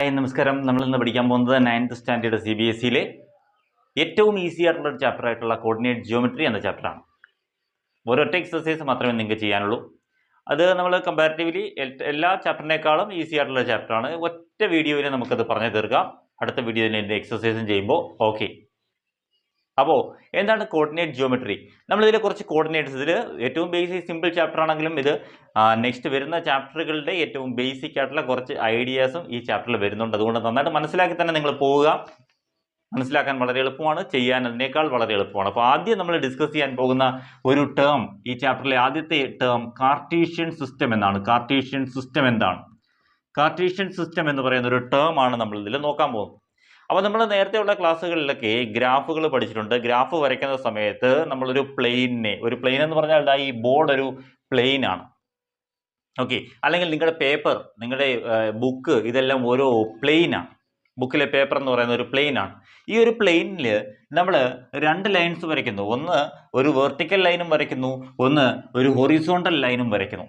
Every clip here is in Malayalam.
ഹായ് നമസ്കാരം. നമ്മൾ ഇന്ന് പഠിക്കാൻ പോകുന്നത് 9th സ്റ്റാൻഡേർഡ് CBSEയിലെ ഏറ്റവും ഈസി ആയിട്ടുള്ള ഒരു ചാപ്റ്റർ ആയിട്ടുള്ള കോർഡിനേറ്റ് ജിയോമെട്രി എന്ന ചാപ്റ്ററാണ്. ഒരൊറ്റ എക്സസൈസ് മാത്രമേ നിങ്ങൾക്ക് ചെയ്യാനുള്ളൂ. അത് നമ്മൾ കമ്പാരിറ്റീവ്ലി എല്ലാ ചാപ്റ്ററിനേക്കാളും ഈസി ആയിട്ടുള്ള ചാപ്റ്ററാണ്. ഒറ്റ വീഡിയോയിൽ നമുക്കത് പറഞ്ഞു തീർക്കാം. അടുത്ത വീഡിയോയിൽ എൻ്റെ എക്സസൈസും ചെയ്യുമ്പോൾ ഓക്കെ. അപ്പോൾ എന്താണ് കോർഡിനേറ്റ് ജിയോമെട്രി? നമ്മളിതിൽ കുറച്ച് കോർഡിനേറ്റ്സ്, ഇതിൽ ഏറ്റവും ബേസിക് സിമ്പിൾ ചാപ്റ്റർ ആണെങ്കിലും ഇത് നെക്സ്റ്റ് വരുന്ന ചാപ്റ്ററുകളുടെ ഏറ്റവും ബേസിക് ആയിട്ടുള്ള കുറച്ച് ഐഡിയാസും ഈ ചാപ്റ്ററിൽ വരുന്നുണ്ട്. അതുകൊണ്ട് നന്നായിട്ട് മനസ്സിലാക്കി തന്നെ നിങ്ങൾ പോവുക. മനസ്സിലാക്കാൻ വളരെ എളുപ്പമാണ്, ചെയ്യാൻ അതിനേക്കാൾ വളരെ എളുപ്പമാണ്. അപ്പോൾ ആദ്യം നമ്മൾ ഡിസ്കസ് ചെയ്യാൻ പോകുന്ന ഒരു ടേം, ഈ ചാപ്റ്ററിലെ ആദ്യത്തെ ടേം കാർട്ടീഷ്യൻ സിസ്റ്റം എന്നാണ്. കാർട്ടീഷ്യൻ സിസ്റ്റം എന്താണ്? കാർട്ടീഷ്യൻ സിസ്റ്റം എന്ന് പറയുന്ന ഒരു ടേം ആണ് നമ്മൾ ഇതിൽ നോക്കാൻ പോകുന്നത്. അപ്പോൾ നമ്മൾ നേരത്തെയുള്ള ക്ലാസ്സുകളിലൊക്കെ ഗ്രാഫുകൾ പഠിച്ചിട്ടുണ്ട്. ഗ്രാഫ് വരയ്ക്കുന്ന സമയത്ത് നമ്മളൊരു പ്ലെയിനെ, ഒരു പ്ലെയിൻ എന്ന് പറഞ്ഞാൽ ഈ ബോർഡ് ഒരു പ്ലെയിൻ ആണ്, ഓക്കെ. അല്ലെങ്കിൽ നിങ്ങളുടെ പേപ്പർ, നിങ്ങളുടെ ബുക്ക്, ഇതെല്ലാം ഓരോ പ്ലെയിനാണ്. ബുക്കിലെ പേപ്പർ എന്ന് പറയുന്ന ഒരു പ്ലെയിൻ ആണ്. ഈ ഒരു പ്ലെയിനിൽ നമ്മൾ രണ്ട് ലൈൻസ് വരയ്ക്കുന്നു. ഒന്ന് ഒരു വെർട്ടിക്കൽ ലൈനും വരയ്ക്കുന്നു, ഒന്ന് ഒരു ഹൊറിസോണ്ടൽ ലൈനും വരയ്ക്കുന്നു.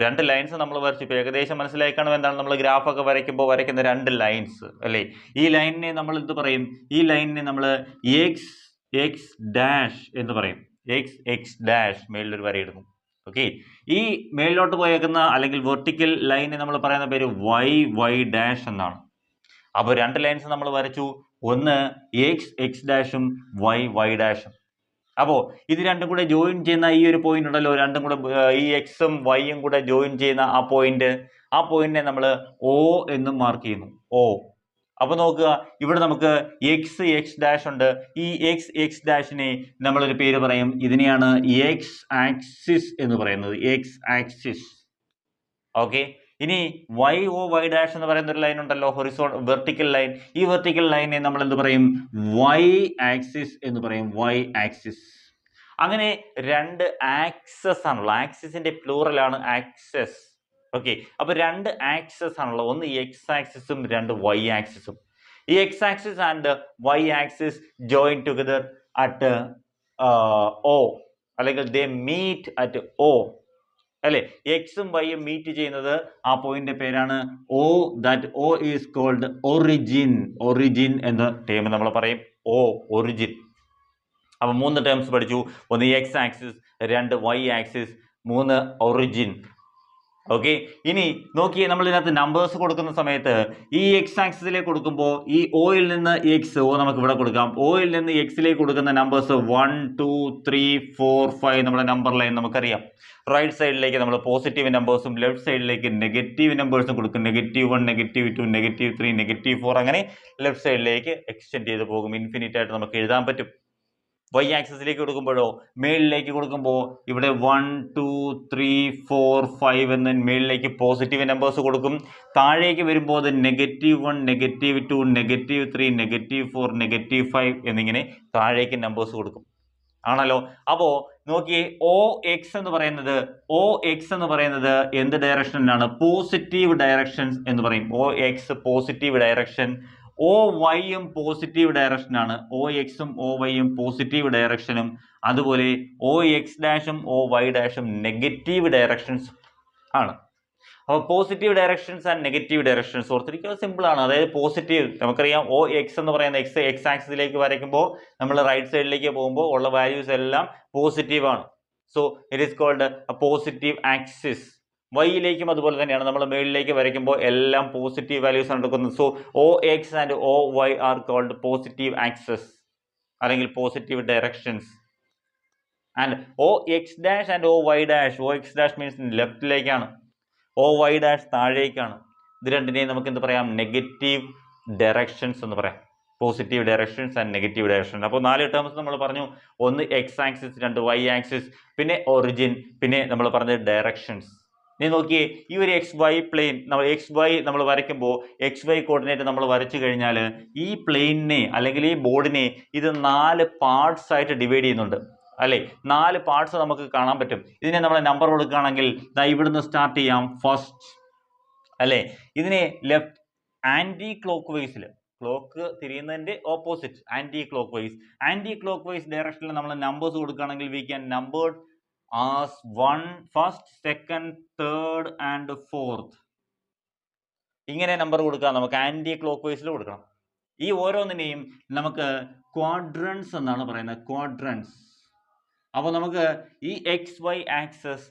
രണ്ട് ലൈൻസ് നമ്മൾ വരച്ചു. ഇപ്പോൾ ഏകദേശം മനസ്സിലായി കാണും എന്താണ് നമ്മൾ ഗ്രാഫൊക്കെ വരയ്ക്കുമ്പോൾ വരയ്ക്കുന്ന രണ്ട് ലൈൻസ് അല്ലേ. ഈ ലൈനിനെ നമ്മൾ എന്ത് പറയും? ഈ ലൈനിനെ നമ്മൾ എക്സ് എക്സ് ഡാഷ് എന്ന് പറയും. എക്സ് എക്സ് ഡാഷ് മേളിലൊരു വരയിടുന്നു, ഓക്കെ. ഈ മേളിലോട്ട് പോയേക്കുന്ന അല്ലെങ്കിൽ വെർട്ടിക്കൽ ലൈനെ നമ്മൾ പറയുന്ന പേര് വൈ വൈ ഡാഷ് എന്നാണ്. അപ്പോൾ രണ്ട് ലൈൻസ് നമ്മൾ വരച്ചു. ഒന്ന് എക്സ് എക്സ് ഡാഷും വൈ വൈ ഡാഷും. അപ്പോൾ ഇത് രണ്ടും കൂടെ ജോയിൻ ചെയ്യുന്ന ഈ ഒരു പോയിന്റ് ഉണ്ടല്ലോ, രണ്ടും കൂടെ ഈ എക്സും വൈയും കൂടെ ജോയിൻ ചെയ്യുന്ന ആ പോയിന്റിനെ നമ്മൾ O എന്ന് മാർക്ക് ചെയ്യുന്നു. O. അപ്പോൾ നോക്കുക, ഇവിടെ നമുക്ക് എക്സ് എക്സ് ഡാഷ് ഉണ്ട്. ഈ എക്സ് എക്സ് ഡാഷിനെ നമ്മളൊരു പേര് പറയും. ഇതിനെയാണ് എക്സ് ആക്സിസ് എന്ന് പറയുന്നത്. X axis, okay. ഇനി വൈ O വൈ ഡാഷ് എന്ന് പറയുന്ന ഒരു ലൈൻ ഉണ്ടല്ലോ, വെർട്ടിക്കൽ ലൈൻ. ഈ വെർട്ടിക്കൽ ലൈനെ നമ്മൾ എന്ത് പറയും? വൈ ആക്സിസ് എന്ന് പറയും. Y axis. അങ്ങനെ രണ്ട് ആക്സസ് ആണല്ലോ. ആക്സിസിന്റെ പ്ലൂറലാണ് ആക്സസ്, ഓക്കെ. അപ്പൊ രണ്ട് ആക്സസ് ആണല്ലോ, ഒന്ന് എക്സ് ആക്സിസും രണ്ട് വൈ ആക്സിസും. ഈ x axis and y axis join together at O, അല്ലെങ്കിൽ ദേ മീറ്റ് അറ്റ് O അല്ലെ. എക്സും വൈയും മീറ്റ് ചെയ്യുന്നത് ആ പോയിന്റിന്റെ പേരാണ് O. That O is called origin. Origin എന്ന ടേം നമ്മൾ പറയും O, ഒറിജിൻ. അപ്പൊ മൂന്ന് ടേംസ് പഠിച്ചു. ഒന്ന് എക്സ് ആക്സിസ്, രണ്ട് വൈ ആക്സിസ്, മൂന്ന് ഒറിജിൻ, ഓക്കെ. ഇനി നോക്കിയേ, നമ്മൾ ഇതിനകത്ത് നമ്പേഴ്സ് കൊടുക്കുന്ന സമയത്ത് ഈ എക്സ് ആക്സിസിലേക്ക് കൊടുക്കുമ്പോൾ ഈ ഓയിൽ നിന്ന് എക്സ്, O നമുക്ക് ഇവിടെ കൊടുക്കാം. ഓയിൽ നിന്ന് എക്സിലേക്ക് കൊടുക്കുന്ന നമ്പേഴ്സ് 1 2 3 4 5 നമ്മുടെ നമ്പർ ലൈൻ നമുക്കറിയാം. റൈറ്റ് സൈഡിലേക്ക് നമ്മൾ പോസിറ്റീവ് നമ്പേഴ്സും ലെഫ്റ്റ് സൈഡിലേക്ക് നെഗറ്റീവ് നമ്പേഴ്സും കൊടുക്കും. -1 -2 -3 -4 അങ്ങനെ ലെഫ്റ്റ് സൈഡിലേക്ക് എക്സ്റ്റെൻഡ് ചെയ്ത് പോകും. ഇൻഫിനിറ്റ് ആയിട്ട് നമുക്ക് എഴുതാൻ പറ്റും. വൈ ആക്സിസിലേക്ക് കൊടുക്കുമ്പോഴോ, മേളിലേക്ക് കൊടുക്കുമ്പോൾ ഇവിടെ 1 2 3 4 5 എന്ന് മേളിലേക്ക് പോസിറ്റീവ് നമ്പേഴ്സ് കൊടുക്കും. താഴേക്ക് വരുമ്പോൾ അത് -1 -2 -3 -4 -5 എന്നിങ്ങനെ താഴേക്ക് നമ്പേഴ്സ് കൊടുക്കും, ആണല്ലോ. അപ്പോ നോക്കിയേ, OX എന്ന് പറയുന്നത് എന്ത് ഡയറക്ഷനിലാണ്? പോസിറ്റീവ് ഡയറക്ഷൻസ് എന്ന് പറയും. OX positive direction. OYയും പോസിറ്റീവ് ഡയറക്ഷനാണ്. OXും OYയും പോസിറ്റീവ് ഡയറക്ഷനും, അതുപോലെ OX ഡാഷും OY ഡാഷും നെഗറ്റീവ് ഡയറക്ഷൻസ് ആണ്. അപ്പോൾ positive directions and negative directions ഓർത്തിരിക്കുക, സിമ്പിൾ ആണ്. അതായത് പോസിറ്റീവ് നമുക്കറിയാം, OX എന്ന് പറയുന്ന എക്സ് ആക്സിസിലേക്ക് വരയ്ക്കുമ്പോൾ നമ്മൾ റൈറ്റ് സൈഡിലേക്ക് പോകുമ്പോൾ ഉള്ള വാല്യൂസ് എല്ലാം പോസിറ്റീവ് ആണ്. So it is called positive axis. വൈയിലേക്കും അതുപോലെ തന്നെയാണ്. നമ്മൾ മേളിലേക്ക് വരയ്ക്കുമ്പോൾ എല്ലാം പോസിറ്റീവ് വാല്യൂസ് ആണ് എടുക്കുന്നത്. So OX and OY are called positive axes അല്ലെങ്കിൽ positive directions. And OX dash and OY dash, OX dash means ലെഫ്റ്റിലേക്കാണ്, OY ഡാഷ് താഴേക്കാണ്. ഇത് രണ്ടിനെയും നമുക്ക് എന്ത് പറയാം? നെഗറ്റീവ് ഡയറക്ഷൻസ് എന്ന് പറയാം. Positive directions and negative direction. അപ്പോൾ 4 ടേംസ് നമ്മൾ പറഞ്ഞു. ഒന്ന് എക്സ് ആക്സിസ്, രണ്ട് വൈ ആക്സിസ്, പിന്നെ ഒറിജിൻ, പിന്നെ നമ്മൾ പറഞ്ഞ ഡയറക്ഷൻസ്. ഇനി നോക്കിയേ, ഈ ഒരു XY പ്ലെയിൻ XY നമ്മൾ വരയ്ക്കുമ്പോൾ XY കോർഡിനേറ്റ് നമ്മൾ വരച്ചു കഴിഞ്ഞാൽ ഈ പ്ലെയിനിനെ അല്ലെങ്കിൽ ഈ ബോർഡിനെ ഇത് 4 പാർട്സ് ആയിട്ട് ഡിവൈഡ് ചെയ്യുന്നുണ്ട് അല്ലെ. 4 പാർട്സ് നമുക്ക് കാണാൻ പറ്റും. ഇതിനെ നമ്മൾ നമ്പർ കൊടുക്കുകയാണെങ്കിൽ ഇവിടുന്ന് സ്റ്റാർട്ട് ചെയ്യാം. ഫസ്റ്റ് അല്ലെ, ഇതിനെ ലെഫ്റ്റ് ആന്റി ക്ലോക്ക് വൈസിൽ, ക്ലോക്ക് തിരിയുന്നതിന്റെ ഓപ്പോസിറ്റ് ആന്റി ക്ലോക്ക് വൈസ് ഡയറക്ഷനിൽ നമ്മൾ നമ്പേഴ്സ് കൊടുക്കുകയാണെങ്കിൽ we can number as 1, 1st, 2nd, 3rd and 4th. ഇങ്ങനെ നമ്പർ കൊടുക്കുക, നമുക്ക് ആൻറ്റി ക്ലോക്ക് വൈസിൽ കൊടുക്കണം. ഈ ഓരോന്നിനെയും നമുക്ക് ക്വാഡ്രൻസ് എന്നാണ് പറയുന്നത്, ക്വാഡ്രൻസ്. അപ്പോൾ നമുക്ക് ഈ x y axes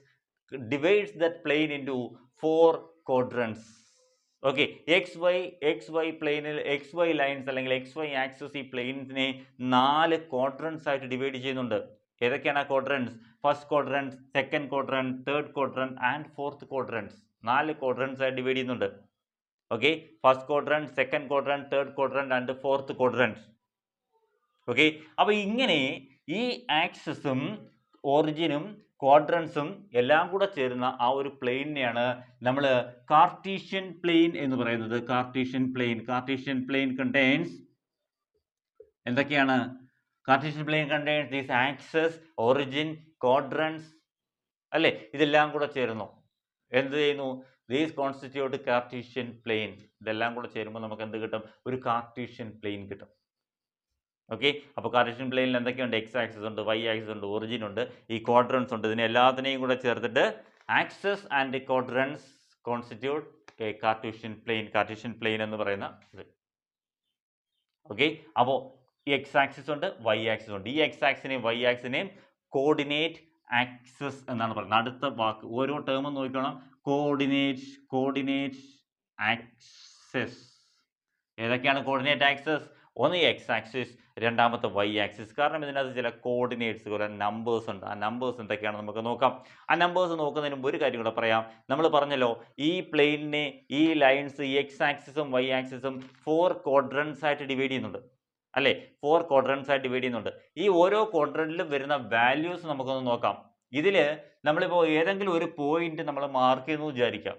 divides that plane into 4 quadrants. Okay, x y പ്ലെയിനിൽ എക്സ് വൈ ലൈൻസ് അല്ലെങ്കിൽ എക്സ് വൈ ആക്സസ് ഈ പ്ലെയിൻസിനെ 4 ക്വാഡ്രൻസ് ആയിട്ട് ഡിവൈഡ് ചെയ്യുന്നുണ്ട്. ഏതൊക്കെയാണ് ആ quadrants? First quadrant, second quadrant, third quadrant and fourth quadrants. 4 quadrants ആയിട്ട് ഡിവൈഡ് ചെയ്യുന്നുണ്ട്. Okay, first quadrant, second quadrant, third quadrant and fourth quadrant. Okay, അപ്പോൾ ഇങ്ങനെ ഈ ആക്സസും ഒറിജിനും ക്വാഡ്രൻസും എല്ലാം കൂടെ ചേരുന്ന ആ ഒരു പ്ലെയിനെയാണ് നമ്മൾ കാർട്ടീഷ്യൻ പ്ലെയിൻ എന്ന് പറയുന്നത്. കാർട്ടീഷ്യൻ പ്ലെയിൻ കണ്ടെയ്ൻസ് എന്തൊക്കെയാണ്? Cartesian plane contains these axes, origin, quadrants അല്ലേ, ഇതെല്ലാം കൂടെ ചേരുന്നു. എന്ത് ചെയ്യുന്നു? These constitute Cartesian plane. ഇതെല്ലാം കൂടെ ചേരുമ്പോൾ നമുക്ക് എന്ത് കിട്ടും? ഒരു കാർട്ടീഷ്യൻ പ്ലെയിൻ കിട്ടും. ഓക്കെ, അപ്പോൾ കാർട്ടീഷ്യൻ പ്ലെയിനിൽ എന്തൊക്കെയുണ്ട്? എക്സ് ആക്സിസ് ഉണ്ട്, വൈ ആക്സിസ് ഉണ്ട്, ഒറിജിൻ ഉണ്ട്, ഈ ക്വാഡ്രൻസ് ഉണ്ട്. ഇതിനെ എല്ലാത്തിനെയും കൂടെ ചേർത്തിട്ട് axes and quadrants constitute a Cartesian plane എന്ന് പറയുന്ന ഇത്. ഓക്കെ, അപ്പോൾ ഈ എക്സ് ആക്സിസ് ഉണ്ട്, വൈ ആക്സിസ് ഉണ്ട്. ഈ എക്സ് ആക്സിനെയും വൈ ആക്സിനെയും കോർഡിനേറ്റ് ആക്സസ് എന്നാണ് പറയുന്നത്. അടുത്ത വാക്ക് ഓരോ ടേമും നോക്കണം. Coordinate access. ഏതൊക്കെയാണ് കോർഡിനേറ്റ് ആക്സസ്? ഒന്ന് എക്സ് ആക്സിസ്, രണ്ടാമത്തെ വൈ ആക്സിസ്. കാരണം ഇതിനകത്ത് ചില കോർഡിനേറ്റ്സ്, കുറെ നമ്പേഴ്സ് ഉണ്ട്. ആ നമ്പേഴ്സ് എന്തൊക്കെയാണ് നമുക്ക് നോക്കാം. ആ നമ്പേഴ്സ് നോക്കുന്നതിന് മുമ്പ് ഒരു കാര്യം കൂടെ പറയാം. നമ്മൾ പറഞ്ഞല്ലോ ഈ പ്ലെയിനിനെ, ഈ ലൈൻസ്, എക്സ് ആക്സിസും വൈ ആക്സിസും 4 ക്വാഡ്രൻസ് ആയിട്ട് ഡിവൈഡ് ചെയ്യുന്നുണ്ട് അല്ലേ? 4 ക്വാഡ്രൻസ് ആയിട്ട് ഡിവൈഡ് ചെയ്യുന്നുണ്ട്. ഈ ഓരോ ക്വാഡ്രൻറ്റിലും വരുന്ന വാല്യൂസ് നമുക്കൊന്ന് നോക്കാം. ഇതിൽ നമ്മളിപ്പോൾ ഏതെങ്കിലും ഒരു പോയിന്റ് നമ്മൾ മാർക്ക് ചെയ്യുന്നു വിചാരിക്കാം.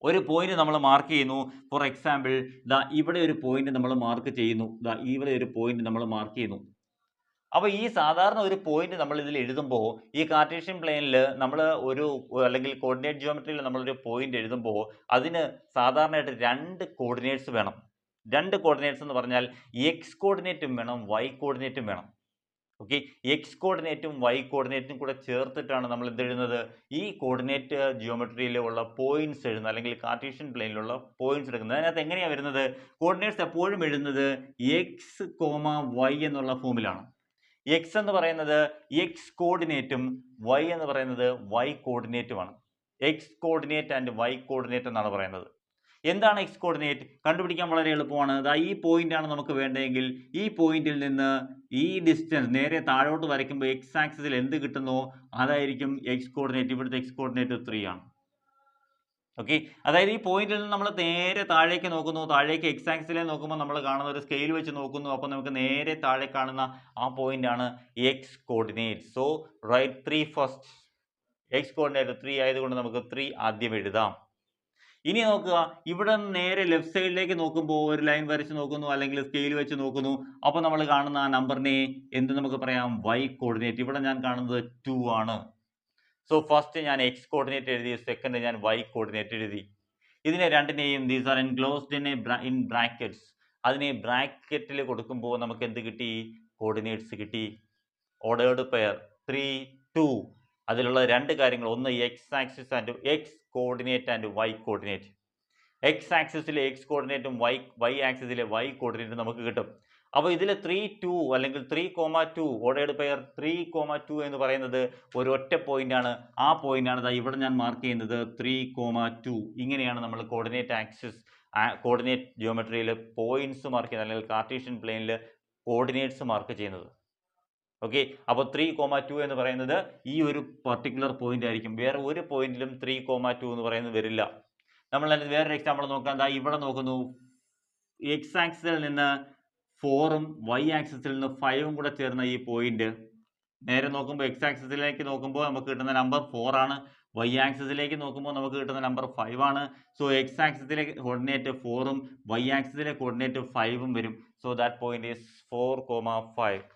ഒരു പോയിന്റ് നമ്മൾ മാർക്ക് ചെയ്യുന്നു. ഫോർ എക്സാമ്പിൾ ദാ ഇവിടെ ഒരു പോയിന്റ് നമ്മൾ മാർക്ക് ചെയ്യുന്നു. ദാ ഇവിടെ ഒരു പോയിന്റ് നമ്മൾ മാർക്ക് ചെയ്യുന്നു. അപ്പോൾ ഈ സാധാരണ ഒരു പോയിന്റ് നമ്മൾ ഇതിൽ എഴുതുമ്പോൾ ഈ കാർട്ടീഷ്യൻ പ്ലെയിനിൽ നമ്മൾ അല്ലെങ്കിൽ കോർഡിനേറ്റ് ജിയോമെട്രിയിൽ നമ്മളൊരു പോയിന്റ് എഴുതുമ്പോൾ അതിന് സാധാരണയായിട്ട് 2 കോർഡിനേറ്റ്സ് വേണം. 2 കോർഡിനേറ്റ്സ് എന്ന് പറഞ്ഞാൽ എക്സ് കോർഡിനേറ്റും വേണം, വൈ കോർഡിനേറ്റും വേണം. ഓക്കെ, എക്സ് കോർഡിനേറ്റും വൈ കോർഡിനേറ്റും കൂടെ ചേർത്തിട്ടാണ് നമ്മൾ എന്ത് എഴുതുന്നത്? ഈ കോർഡിനേറ്റ് ജിയോമെട്രിയിലുള്ള പോയിന്റ്സ് എഴുതുന്നത്, അല്ലെങ്കിൽ കാർട്ടീഷ്യൻ പ്ലെയിനിലുള്ള പോയിന്റ്സ് എടുക്കുന്നത്. അതിനകത്ത് എങ്ങനെയാണ് വരുന്നത്? കോർഡിനേറ്റ്സ് എപ്പോഴും എഴുതുന്നത് എക്സ് കോമ വൈ എന്നുള്ള ഫോമിലാണ്. എക്സ് എന്ന് പറയുന്നത് എക്സ് കോർഡിനേറ്റും വൈ എന്ന് പറയുന്നത് വൈ കോർഡിനേറ്റുമാണ്. X coordinate and y coordinate എന്നാണ് പറയുന്നത്. എന്താണ് എക്സ് കോർഡിനേറ്റ്? കണ്ടുപിടിക്കാൻ വളരെ എളുപ്പമാണ്. അതാ ഈ പോയിന്റ് ആണ് നമുക്ക് വേണ്ടതെങ്കിൽ ഈ പോയിന്റിൽ നിന്ന് ഈ ഡിസ്റ്റൻസ് നേരെ താഴോട്ട് വരയ്ക്കുമ്പോൾ എക്സ് ആക്സിസിൽ എന്ത് കിട്ടുന്നോ അതായിരിക്കും എക്സ് കോർഡിനേറ്റ്. ഇവിടുത്തെ എക്സ് കോർഡിനേറ്റ് 3 ആണ്. ഓക്കെ, അതായത് ഈ പോയിന്റിൽ നിന്ന് നമ്മൾ നേരെ താഴേക്ക് നോക്കുന്നു. താഴേക്ക് എക്സ് ആക്സിലെ നോക്കുമ്പോൾ നമ്മൾ കാണുന്ന ഒരു സ്കെയിൽ വെച്ച് നോക്കുന്നു. അപ്പോൾ നമുക്ക് നേരെ താഴെ കാണുന്ന ആ പോയിന്റ് ആണ് x coordinate. So write 3 first. X coordinate 3 ആയതുകൊണ്ട് നമുക്ക് 3 ആദ്യം എഴുതാം. ഇനി നോക്കുക, ഇവിടെ നേരെ ലെഫ്റ്റ് സൈഡിലേക്ക് നോക്കുമ്പോൾ ഒരു ലൈൻ വരച്ച് നോക്കുന്നു, അല്ലെങ്കിൽ സ്കെയിൽ വെച്ച് നോക്കുന്നു. അപ്പോൾ നമ്മൾ കാണുന്ന ആ നമ്പറിനെ എന്ത് നമുക്ക് പറയാം? Y coordinate. ഇവിടെ ഞാൻ കാണുന്നത് 2 ആണ്. സോ ഫസ്റ്റ് ഞാൻ എക്സ് കോർഡിനേറ്റ് എഴുതി, സെക്കൻഡ് ഞാൻ വൈ കോർഡിനേറ്റ് എഴുതി. ഇതിനെ രണ്ടിനെയും these are enclosed in brackets. അതിനെ ബ്രാക്കറ്റിൽ കൊടുക്കുമ്പോൾ നമുക്ക് എന്ത് കിട്ടി? കോർഡിനേറ്റ്സ് കിട്ടി. Ordered pair 3, 2. അതിലുള്ള 2 കാര്യങ്ങൾ, ഒന്ന് x axis and x coordinate and y coordinate. X ആക്സിസിലെ എക്സ് കോർഡിനേറ്റും വൈ ആക്സിസിലെ വൈ കോർഡിനേറ്റും നമുക്ക് കിട്ടും. അപ്പോൾ ഇതിൽ 3, 2 അല്ലെങ്കിൽ 3,2 ഓർഡേർഡ് പെയർ 3,2 എന്ന് പറയുന്നത് ഒരൊറ്റ പോയിന്റ് ആണ്. ആ പോയിന്റ് ആണ് ഇവിടെ ഞാൻ മാർക്ക് ചെയ്യുന്നത് 3,2. ഇങ്ങനെയാണ് നമ്മൾ കോർഡിനേറ്റ് ജിയോമെട്രിയിൽ പോയിന്റ്സ് മാർക്ക് ചെയ്യുന്നത്, അല്ലെങ്കിൽ കാർട്ടീഷ്യൻ പ്ലെയിനിൽ കോർഡിനേറ്റ്സ് മാർക്ക് ചെയ്യുന്നത്. ഓക്കെ, അപ്പോൾ 3,2 എന്ന് പറയുന്നത് ഈ ഒരു പർട്ടിക്കുലർ പോയിന്റ് ആയിരിക്കും. വേറെ ഒരു പോയിന്റിലും 3,2 എന്ന് പറയുന്നത് വരില്ല. നമ്മൾ വേറൊരു എക്സാമ്പിൾ നോക്കാം. ഇവിടെ നോക്കുന്നു, എക്സ് ആക്സിസിൽ നിന്ന് 4ഉം വൈ ആക്സിസിൽ നിന്ന് 5ഉം കൂടെ ചേർന്ന ഈ പോയിന്റ് നേരെ നോക്കുമ്പോൾ എക്സ് ആക്സിസിലേക്ക് നോക്കുമ്പോൾ നമുക്ക് കിട്ടുന്ന നമ്പർ 4 ആണ്. വൈ ആക്സിസിലേക്ക് നോക്കുമ്പോൾ നമുക്ക് കിട്ടുന്ന നമ്പർ 5 ആണ്. സോ എക്സ് ആക്സിസിലെ കോർഡിനേറ്റ് 4ഉം വൈ ആക്സിസിലെ കോർഡിനേറ്റ് 5ഉം വരും. So that point is 4,5.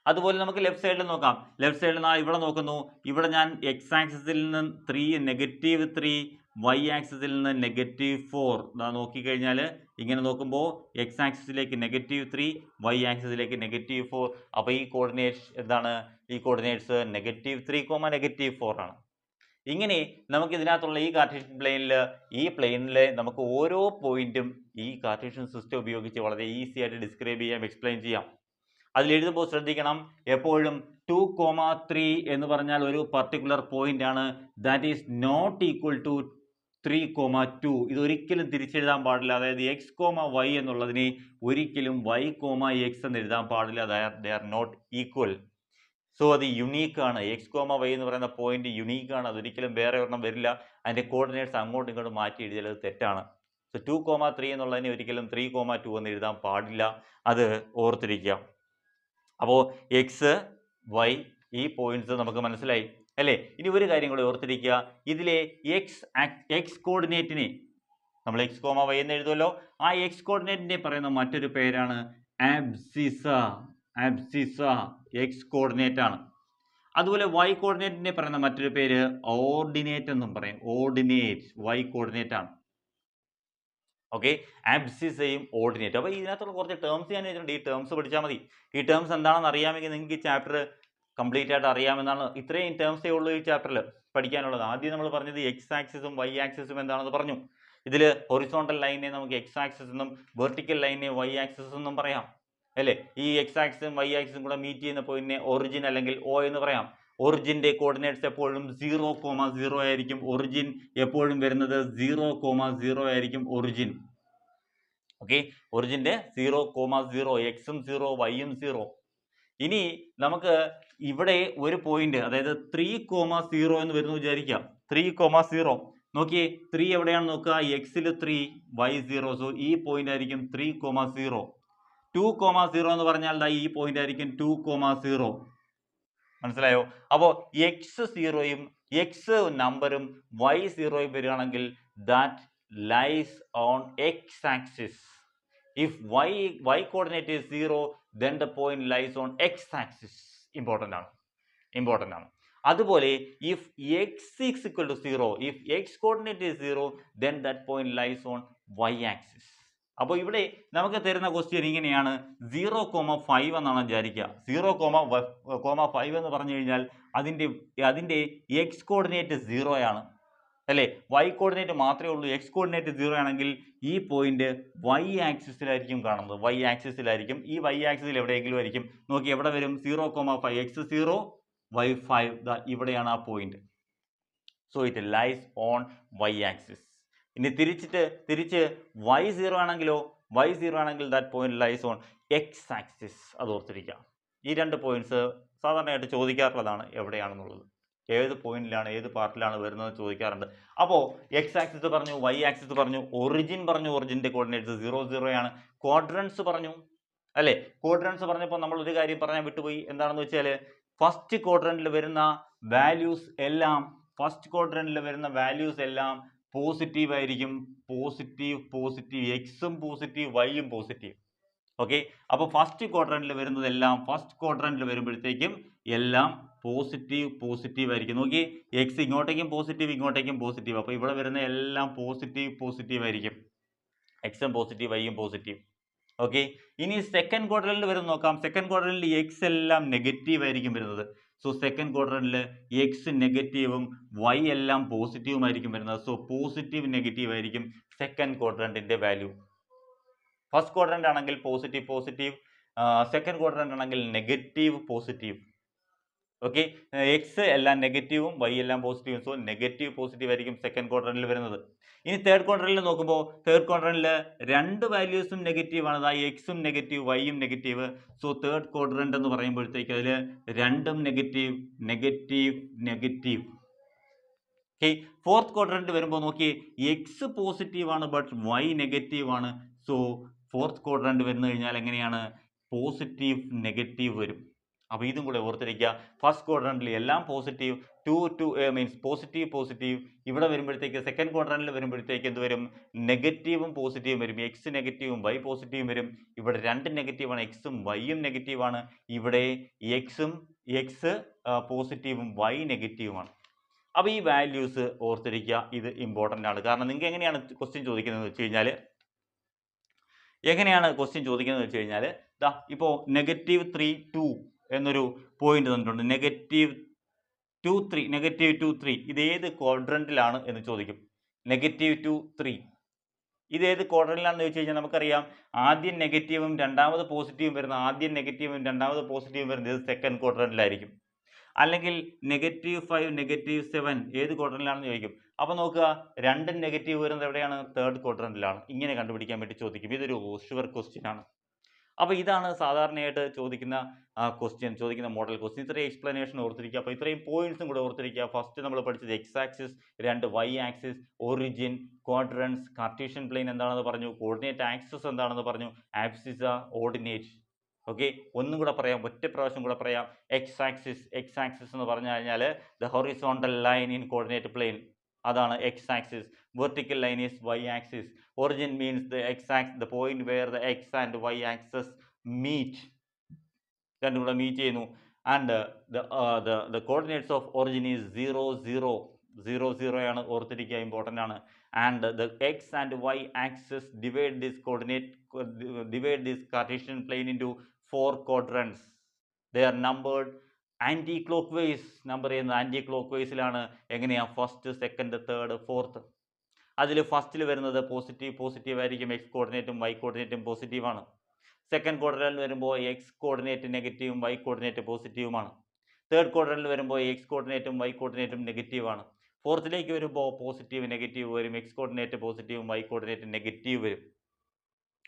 അതുപോലെ നമുക്ക് ലെഫ്റ്റ് സൈഡിൽ നോക്കാം. ലെഫ്റ്റ് സൈഡിൽ ഇവിടെ നോക്കുന്നു. ഇവിടെ ഞാൻ എക്സ് ആക്സിസിൽ നിന്ന് -3 വൈ ആക്സിസിൽ നിന്ന് -4. ഇതാ നോക്കിക്കഴിഞ്ഞാൽ ഇങ്ങനെ നോക്കുമ്പോൾ എക്സ് ആക്സിസിലേക്ക് -3, വൈ ആക്സിസിലേക്ക് -4. അപ്പോൾ ഈ കോർഡിനേറ്റ്സ് എന്താണ്? ഈ കോർഡിനേറ്റ്സ് -3, -4 ആണ്. ഇങ്ങനെ നമുക്ക് ഇതിനകത്തുള്ള ഈ കാർട്ടീഷ്യൻ പ്ലെയിനിൽ നമുക്ക് ഓരോ പോയിന്റും ഈ കാർട്ടീഷ്യൻ സിസ്റ്റം ഉപയോഗിച്ച് വളരെ ഈസി ആയിട്ട് ഡിസ്ക്രൈബ് ചെയ്യാം, എക്സ്പ്ലെയിൻ ചെയ്യാം. അതിൽ എഴുതുമ്പോൾ ശ്രദ്ധിക്കണം, എപ്പോഴും 2,3 എന്ന് പറഞ്ഞാൽ ഒരു പർട്ടിക്കുലർ പോയിന്റ് ആണ്. That is not equal to 3,2. ഇതൊരിക്കലും തിരിച്ചെഴുതാൻ പാടില്ല. അതായത് എക്സ് കോമ വൈ എന്നുള്ളതിനെ ഒരിക്കലും y, x എന്ന് എഴുതാൻ പാടില്ല. They are not equal. So അത് യുണീക്ക് ആണ്. എക്സ് കോമ വൈ എന്ന് പറയുന്ന പോയിന്റ് യുണീക്ക് ആണ്. അതൊരിക്കലും വേറെ ഒരെണ്ണം വരില്ല. അതിന്റെ കോർഡിനേറ്റ്സ് അങ്ങോട്ടും ഇങ്ങോട്ടും മാറ്റി എഴുതിയാൽ അത് തെറ്റാണ്. സോ 2,3 എന്നുള്ളതിനെ ഒരിക്കലും 3,2 എന്ന് എഴുതാൻ പാടില്ല. അത് ഓർത്തിരിക്കുക. അപ്പോൾ എക്സ് വൈ ഈ പോയിന്റ്സ് നമുക്ക് മനസ്സിലായി അല്ലേ? ഇനി ഒരു കാര്യം കൂടി ഓർത്തിരിക്കുക, ഇതിലെ എക്സ് കോർഡിനേറ്റിനെ നമ്മൾ എക്സ് കോമ വൈ എന്ന് എഴുതുമല്ലോ, ആ എക്സ് കോർഡിനേറ്റിനെ പറയുന്ന മറ്റൊരു പേരാണ് ആബ്സിസ. എക്സ് കോർഡിനേറ്റ് ആണ്. അതുപോലെ വൈ കോർഡിനേറ്റിനെ പറയുന്ന മറ്റൊരു പേര് ഓർഡിനേറ്റ് എന്നും പറയും. ഓർഡിനേറ്റ് വൈ കോർഡിനേറ്റ് ആണ്. ഓക്കെ, ആബ്സിസയും ഓർഡിനേറ്റ്. അപ്പോൾ ഇതിനകത്തുള്ള കുറച്ച് ടേംസ് ഞാൻ എഴുതിയിട്ടുണ്ട്. ഈ ടേംസ് പഠിച്ചാൽ മതി. ഈ ടേംസ് എന്താണെന്ന് അറിയാമെങ്കിൽ നിങ്ങൾക്ക് ഈ ചാപ്റ്റർ കംപ്ലീറ്റ് ആയിട്ട് അറിയാമെന്നാണ്. ഇത്രയും ടേംസേ ഉള്ളൂ ഈ ചാപ്റ്ററിൽ പഠിക്കാനുള്ളത്. ആദ്യം നമ്മൾ പറഞ്ഞത് എക്സ് ആക്സിസും വൈ ആക്സിസും എന്താണെന്ന് പറഞ്ഞു. ഇതിൽ ഹൊറിസോണ്ടൽ ലൈനെ നമുക്ക് എക്സ് ആക്സിസ് എന്നും വെർട്ടിക്കൽ ലൈനെ വൈ ആക്സിസ് എന്നും പറയാം അല്ലേ? ഈ എക്സ് ആക്സിസും വൈ ആക്സിസും കൂടെ മീറ്റ് ചെയ്യുന്ന പോയിന്റിനെ ഒറിജിൻ അല്ലെങ്കിൽ ഒ എന്ന് പറയാം. ഒറിജിന്റെ കോർഡിനേറ്റ്സ് എപ്പോഴും 0,0 ആയിരിക്കും. ഒറിജിൻ എപ്പോഴും വരുന്നത് 0,0 ആയിരിക്കും ഒറിജിൻ. ഓക്കെ, ഒറിജിന്റെ 0,0, എക്സും 0 വൈയും 0. ഇനി നമുക്ക് ഇവിടെ ഒരു പോയിന്റ്, അതായത് 3,0 എന്ന് വരുന്നു വിചാരിക്കാം. 3,0 നോക്കിയേ, 3 എവിടെയാണ് നോക്കുക, എക്സിൽ 3 വൈ 0. സോ ഈ പോയിന്റ് ആയിരിക്കും 3,0. 2,0 എന്ന് പറഞ്ഞാൽ ഈ പോയിന്റ് ആയിരിക്കും 2,0. മനസ്സിലായോ? അപ്പോൾ എക്സ് 0യും എക്സ് നമ്പറും വൈ 0യും വരികയാണെങ്കിൽ that lies on x axis. If y coordinate is 0, then the point lies on x axis. Important ആണ്. അതുപോലെ if x is equal to 0, if x coordinate is 0, then that point lies on y axis. അപ്പോൾ ഇവിടെ നമുക്ക് തരുന്ന ക്വസ്റ്റ്യൻ ഇങ്ങനെയാണ്, 0,5 എന്നാണ് വിചാരിക്കുക. 0,5 എന്ന് പറഞ്ഞു കഴിഞ്ഞാൽ അതിന്റെ എക്സ് കോർഡിനേറ്റ് 0 ആണ് അല്ലേ? വൈ കോർഡിനേറ്റ് മാത്രമേ ഉള്ളൂ. എക്സ് കോർഡിനേറ്റ് 0 ആണെങ്കിൽ ഈ പോയിന്റ് വൈ ആക്സിസിലായിരിക്കും കാണുന്നത്. വൈ ആക്സിസിലായിരിക്കും. ഈ വൈ ആക്സിസിൽ എവിടെയെങ്കിലും ആയിരിക്കും. നോക്കി എവിടെ വരും? 0,5, എക്സ് 0 വൈ 5. ഇവിടെയാണ് ആ point. So it lies on y axis. ഇനി തിരിച്ച് വൈ 0 ആണെങ്കിലോ, വൈ 0 ആണെങ്കിൽ that point lies on x axis. അത് ഓർത്തിരിക്കാം. ഈ രണ്ട് പോയിന്റ്സ് സാധാരണയായിട്ട് ചോദിക്കാറുള്ളതാണ് എവിടെയാണെന്നുള്ളത്. ഏത് പോയിന്റിലാണ്, ഏത് പാർട്ടിലാണ് വരുന്നത് ചോദിക്കാറുണ്ട്. അപ്പോൾ എക്സ് ആക്സിസ് പറഞ്ഞു, വൈ ആക്സിസ് പറഞ്ഞു, ഒറിജിൻ പറഞ്ഞു. ഒറിജിൻ്റെ കോർഡിനേറ്റ്സ് 0, 0 ആണ്. ക്വാഡ്രൻസ് പറഞ്ഞു അല്ലേ? ക്വാഡ്രൻസ് പറഞ്ഞപ്പോൾ നമ്മൾ ഒരു കാര്യം പറയാൻ വിട്ടുപോയി. എന്താണെന്ന് വെച്ചാൽ ഫസ്റ്റ് ക്വാഡ്രന്റിൽ വരുന്ന വാല്യൂസ് എല്ലാം പോസിറ്റീവ് ആയിരിക്കും. പോസിറ്റീവ് എക്സും പോസിറ്റീവ് വൈയും പോസിറ്റീവ്. ഓക്കെ, അപ്പോൾ ഫസ്റ്റ് ക്വാഡ്രന്റിൽ വരുമ്പോഴത്തേക്കും എല്ലാം പോസിറ്റീവ് ആയിരിക്കും. നോക്കി, എക്സ് ഇങ്ങോട്ടേക്കും പോസിറ്റീവ്. അപ്പോൾ ഇവിടെ വരുന്ന എല്ലാം പോസിറ്റീവ് ആയിരിക്കും. എക്സും പോസിറ്റീവ് വൈയും പോസിറ്റീവ്. ഓക്കെ, ഇനി സെക്കൻഡ് ക്വാഡ്രന്റിൽ വരും നോക്കാം. സെക്കൻഡ് ക്വാഡ്രന്റിൽ എക്സ് എല്ലാം നെഗറ്റീവ് ആയിരിക്കും വരുന്നത്. സോ സെക്കൻഡ് ക്വാഡ്രന്റിൽ എക്സ് നെഗറ്റീവും വൈ എല്ലാം പോസിറ്റീവും ആയിരിക്കും വരുന്നത്. സോ പോസിറ്റീവ് നെഗറ്റീവ് ആയിരിക്കും സെക്കൻഡ് ക്വാഡ്രന്റിന്റെ വാല്യൂ. ഫസ്റ്റ് ക്വാഡ്രന്റ് ആണെങ്കിൽ പോസിറ്റീവ്, സെക്കൻഡ് ക്വാഡ്രന്റ് ആണെങ്കിൽ നെഗറ്റീവ് പോസിറ്റീവ്. ഓക്കെ, എക്സ് എല്ലാം നെഗറ്റീവും വൈ എല്ലാം പോസിറ്റീവും. സോ നെഗറ്റീവ് പോസിറ്റീവ് ആയിരിക്കും സെക്കൻഡ് ക്വാഡ്രന്റിൽ വരുന്നത്. ഇനി തേർഡ് ക്വാഡ്രന്റിൽ നോക്കുമ്പോൾ തേർഡ് ക്വാഡ്രന്റിൽ രണ്ട് വാല്യൂസും നെഗറ്റീവ് ആണ്. അതായത് എക്സും നെഗറ്റീവ് വൈയും നെഗറ്റീവ്. സോ തേർഡ് ക്വാഡ്രന്റ് എന്ന് പറയുമ്പോഴത്തേക്ക് അതിൽ രണ്ടും നെഗറ്റീവ്. ഓക്കെ, ഫോർത്ത് ക്വാഡ്രന്റ് വരുമ്പോൾ നോക്കി, എക്സ് പോസിറ്റീവ് ആണ് ബട്ട് വൈ നെഗറ്റീവ് ആണ്. സോ ഫോർത്ത് ക്വാഡ്രന്റ് വരുന്നു കഴിഞ്ഞാൽ എങ്ങനെയാണ്? പോസിറ്റീവ് നെഗറ്റീവ് വരും. അപ്പോൾ ഇതും കൂടെ ഓർത്തിരിക്കുക. ഫസ്റ്റ് ക്വാഡ്രന്റിൽ എല്ലാം പോസിറ്റീവ്, മീൻസ് പോസിറ്റീവ്. ഇവിടെ വരുമ്പോഴത്തേക്ക് സെക്കൻഡ് ക്വാഡ്രന്റിൽ വരുമ്പോഴത്തേക്ക് എന്ത് വരും? നെഗറ്റീവും പോസിറ്റീവും വരും. എക്സ് നെഗറ്റീവും വൈ പോസിറ്റീവും വരും. ഇവിടെ രണ്ട് നെഗറ്റീവാണ്, എക്സും വൈയും നെഗറ്റീവാണ്. ഇവിടെ എക്സ് പോസിറ്റീവും വൈ നെഗറ്റീവുമാണ്. അപ്പോൾ ഈ വാല്യൂസ് ഓർത്തിരിക്കുക. ഇത് ഇമ്പോർട്ടൻ്റ് ആണ്. കാരണം നിങ്ങൾക്ക് എങ്ങനെയാണ് ക്വസ്റ്റ്യൻ ചോദിക്കുന്നത് വെച്ച് കഴിഞ്ഞാൽ ഇപ്പോൾ -3, 2 എന്നൊരു പോയിന്റ് തന്നിട്ടുണ്ട്. 2 3 -2 3 ഇത് ഏത് ക്വാഡ്രന്റിലാണ് എന്ന് ചോദിക്കും. -2 3 ഇത് ഏത് ക്വാഡ്രന്റിലാണെന്ന് ചോദിച്ചു കഴിഞ്ഞാൽ നമുക്കറിയാം ആദ്യം നെഗറ്റീവും രണ്ടാമത് പോസിറ്റീവും വരുന്ന ആദ്യം നെഗറ്റീവും രണ്ടാമത് പോസിറ്റീവും വരുന്നത് സെക്കൻഡ് ക്വാഡ്രന്റിലായിരിക്കും. അല്ലെങ്കിൽ -5 -7 ഏത് ക്വാഡ്രന്റിലാണെന്ന് ചോദിക്കും. അപ്പോൾ നോക്കുക രണ്ടും നെഗറ്റീവ് വരുന്നത് എവിടെയാണ്? തേർഡ് ക്വാഡ്രന്റിലാണ്. ഇങ്ങനെ കണ്ടുപിടിക്കാൻ വേണ്ടി ചോദിക്കും. ഇതൊരു ഷുവർ ക്വസ്റ്റ്യൻ ആണ്. അപ്പോൾ ഇതാണ് സാധാരണയായിട്ട് ചോദിക്കുന്ന ചോദിക്കുന്ന മോഡൽ ക്വസ്റ്റ്യൻ. ഇത്രയും എക്സ്പ്ലനേഷൻ ഓർത്തിരിക്കുക. അപ്പോൾ ഇത്രയും പോയിന്റ്സും കൂടെ ഓർത്തിരിക്കുക. ഫസ്റ്റ് നമ്മൾ പഠിച്ചത് x axis, 2 y axis, origin, quadrants, Cartesian plane എന്താണെന്ന് പറഞ്ഞു, കോർഡിനേറ്റ് ആക്സിസ് എന്താണെന്ന് പറഞ്ഞു, ആബ്സിസ, ഓർഡിനേറ്റ്. ഓക്കെ, ഒന്നും കൂടെ പറയാം, ഒറ്റ പ്രാവശ്യം കൂടെ പറയാം. എക്സ് ആക്സിസ് എന്ന് പറഞ്ഞു കഴിഞ്ഞാൽ the horizontal line in coordinate plane, അതാണ് x axis. Vertical line is y axis. Origin means the point where the x and y axis meet. രണ്ടും കൂടെ മീറ്റ് ചെയ്യുന്നു. And the coordinates of origin is 0 0 0 0 ആണ്, ഓർത്തിരിക്കുക, ഇമ്പോർട്ടൻ്റ് ആണ്. And the x and y axis divide this Cartesian plane into 4 quadrants. They are numbered anticlockwise. Number ചെയ്യുന്നത് ആൻറ്റി ക്ലോക്ക് വൈസിലാണ്. എങ്ങനെയാണ്? First, second, third, fourth. അതിൽ ഫസ്റ്റിൽ വരുന്നത് പോസിറ്റീവ് ആയിരിക്കും. എക്സ് കോർഡിനേറ്റും വൈ കോർഡിനേറ്റും പോസിറ്റീവാണ്. സെക്കൻഡ് ക്വാഡ്രന്റിൽ വരുമ്പോൾ എക്സ് കോർഡിനേറ്റ് നെഗറ്റീവും വൈ കോർഡിനേറ്റ് പോസിറ്റീവുമാണ്. തേർഡ് ക്വാഡ്രന്റിൽ വരുമ്പോൾ എക്സ് കോർഡിനേറ്റും വൈ കോർഡിനേറ്റും നെഗറ്റീവാണ്. ഫോർത്തിലേക്ക് വരുമ്പോൾ പോസിറ്റീവ് നെഗറ്റീവ് വരും. എക്സ് കോർഡിനേറ്റ് പോസിറ്റീവും വൈ കോർഡിനേറ്റ് നെഗറ്റീവ് വരും.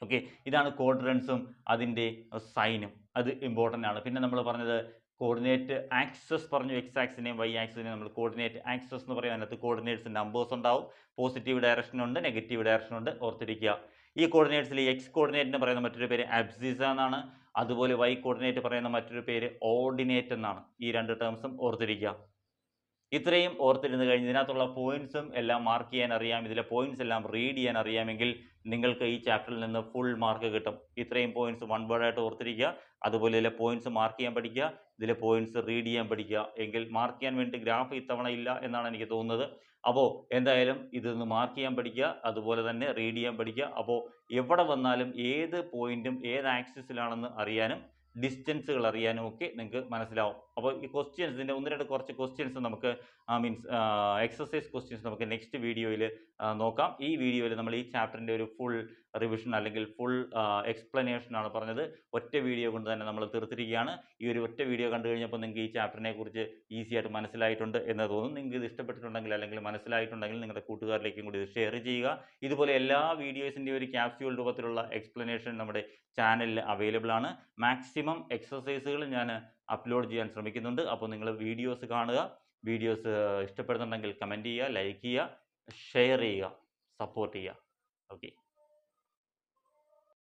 ഓക്കെ, ഇതാണ് ക്വാഡ്രൻസും അതിൻ്റെ സൈനും. അത് ഇമ്പോർട്ടൻ്റ് ആണ്. പിന്നെ നമ്മൾ പറഞ്ഞത് കോർഡിനേറ്റ് ആക്സസ് പറഞ്ഞു. എക്സ് ആക്സിനെയും വൈ ആക്സിനെയും നമ്മൾ കോർഡിനേറ്റ് ആക്സസ് എന്ന് പറയും. അതിനകത്ത് കോർഡിനേറ്റ്സ് നമ്പേഴ്സ് ഉണ്ടാവും. പോസിറ്റീവ് ഡയറക്ഷനുണ്ട്, നെഗറ്റീവ് ഡയറക്ഷനുണ്ട്, ഓർത്തിരിക്കുക. ഈ കോർഡിനേറ്റ്സിൽ എക്സ് കോർഡിനേറ്റിന് പറയുന്ന മറ്റൊരു പേര് അബ്സിസ എന്നാണ്. അതുപോലെ വൈ കോർഡിനേറ്റ് പറയുന്ന മറ്റൊരു പേര് ഓർഡിനേറ്റ് എന്നാണ്. ഈ രണ്ട് ടേംസും ഓർത്തിരിക്കുക. ഇത്രയും ഓർത്തിരുന്ന് കഴിഞ്ഞ് ഇതിനകത്തുള്ള പോയിന്റ്സും എല്ലാം മാർക്ക് ചെയ്യാൻ അറിയാം, ഇതിലെ പോയിന്റ്സ് എല്ലാം റീഡ് ചെയ്യാൻ അറിയാമെങ്കിൽ നിങ്ങൾക്ക് ഈ ചാപ്റ്ററിൽ നിന്ന് ഫുൾ മാർക്ക് കിട്ടും. ഇത്രയും പോയിന്റ്സ് വൺ വേർഡായിട്ട് ഓർത്തിരിക്കുക. അതുപോലെ ഇതിലെ പോയിന്റ്സ് മാർക്ക് ചെയ്യാൻ പഠിക്കുക, ഇതിലെ പോയിന്റ്സ് റീഡ് ചെയ്യാൻ പഠിക്കുക. എങ്കിൽ മാർക്ക് ചെയ്യാൻ വേണ്ടി ഗ്രാഫ് ഇത്തവണ ഇല്ല എന്നാണ് എനിക്ക് തോന്നുന്നത്. അപ്പോൾ എന്തായാലും ഇതൊന്ന് മാർക്ക് ചെയ്യാൻ പഠിക്കുക, അതുപോലെ തന്നെ റീഡ് ചെയ്യാൻ പഠിക്കുക. അപ്പോൾ എവിടെ വന്നാലും ഏത് പോയിന്റും ഏത് ആക്സിസിലാണെന്ന് അറിയാനും ഡിസ്റ്റൻസുകൾ അറിയാനും ഒക്കെ നിങ്ങൾക്ക് മനസ്സിലാവും. അപ്പോൾ ഈ ക്വസ്റ്റ്യൻസ്, ഇതിൻ്റെ ഒന്ന് രണ്ട് കുറച്ച് ക്വസ്റ്റ്യൻസ് നമുക്ക് എക്സസൈസ് ക്വസ്റ്റ്യൻസ് നമുക്ക് നെക്സ്റ്റ് വീഡിയോയിൽ നോക്കാം. ഈ വീഡിയോയിൽ നമ്മൾ ഈ ചാപ്റ്ററിൻ്റെ ഒരു ഫുൾ റിവിഷൻ അല്ലെങ്കിൽ ഫുൾ എക്സ്പ്ലനേഷൻ ആണ് പറഞ്ഞത്. ഒറ്റ വീഡിയോ കൊണ്ട് തന്നെ നമ്മൾ തീർത്തിരിക്കുകയാണ്. ഈ ഒരു ഒറ്റ വീഡിയോ കണ്ടു കഴിഞ്ഞപ്പോൾ നിങ്ങൾക്ക് ഈ ചാപ്റ്ററിനെ കുറിച്ച് ഈസി ആയിട്ട് മനസ്സിലായിട്ടുണ്ട് എന്ന് തോന്നുന്നു. നിങ്ങൾക്ക് ഇത് ഇഷ്ടപ്പെട്ടിട്ടുണ്ടെങ്കിൽ അല്ലെങ്കിൽ മനസ്സിലായിട്ടുണ്ടെങ്കിൽ നിങ്ങളുടെ കൂട്ടുകാരിലേക്കും കൂടി ഇത് ഷെയർ ചെയ്യുക. ഇതുപോലെ എല്ലാ വീഡിയോസിൻ്റെ ഒരു ക്യാപ്സ്യൂൾ രൂപത്തിലുള്ള എക്സ്പ്ലനേഷൻ നമ്മുടെ ചാനലിൽ അവൈലബിൾ ആണ്. മാക്സിമം എക്സസൈസുകൾ ഞാൻ അപ്ലോഡ് ചെയ്യാൻ ശ്രമിക്കുന്നുണ്ട്. അപ്പോൾ നിങ്ങൾ വീഡിയോസ് കാണുക. വീഡിയോസ് ഇഷ്ടപ്പെടുന്നുണ്ടെങ്കിൽ കമൻറ്റ് ചെയ്യുക, ലൈക്ക് ചെയ്യുക, ഷെയർ ചെയ്യുക, സപ്പോർട്ട് ചെയ്യുക. ഓക്കെ.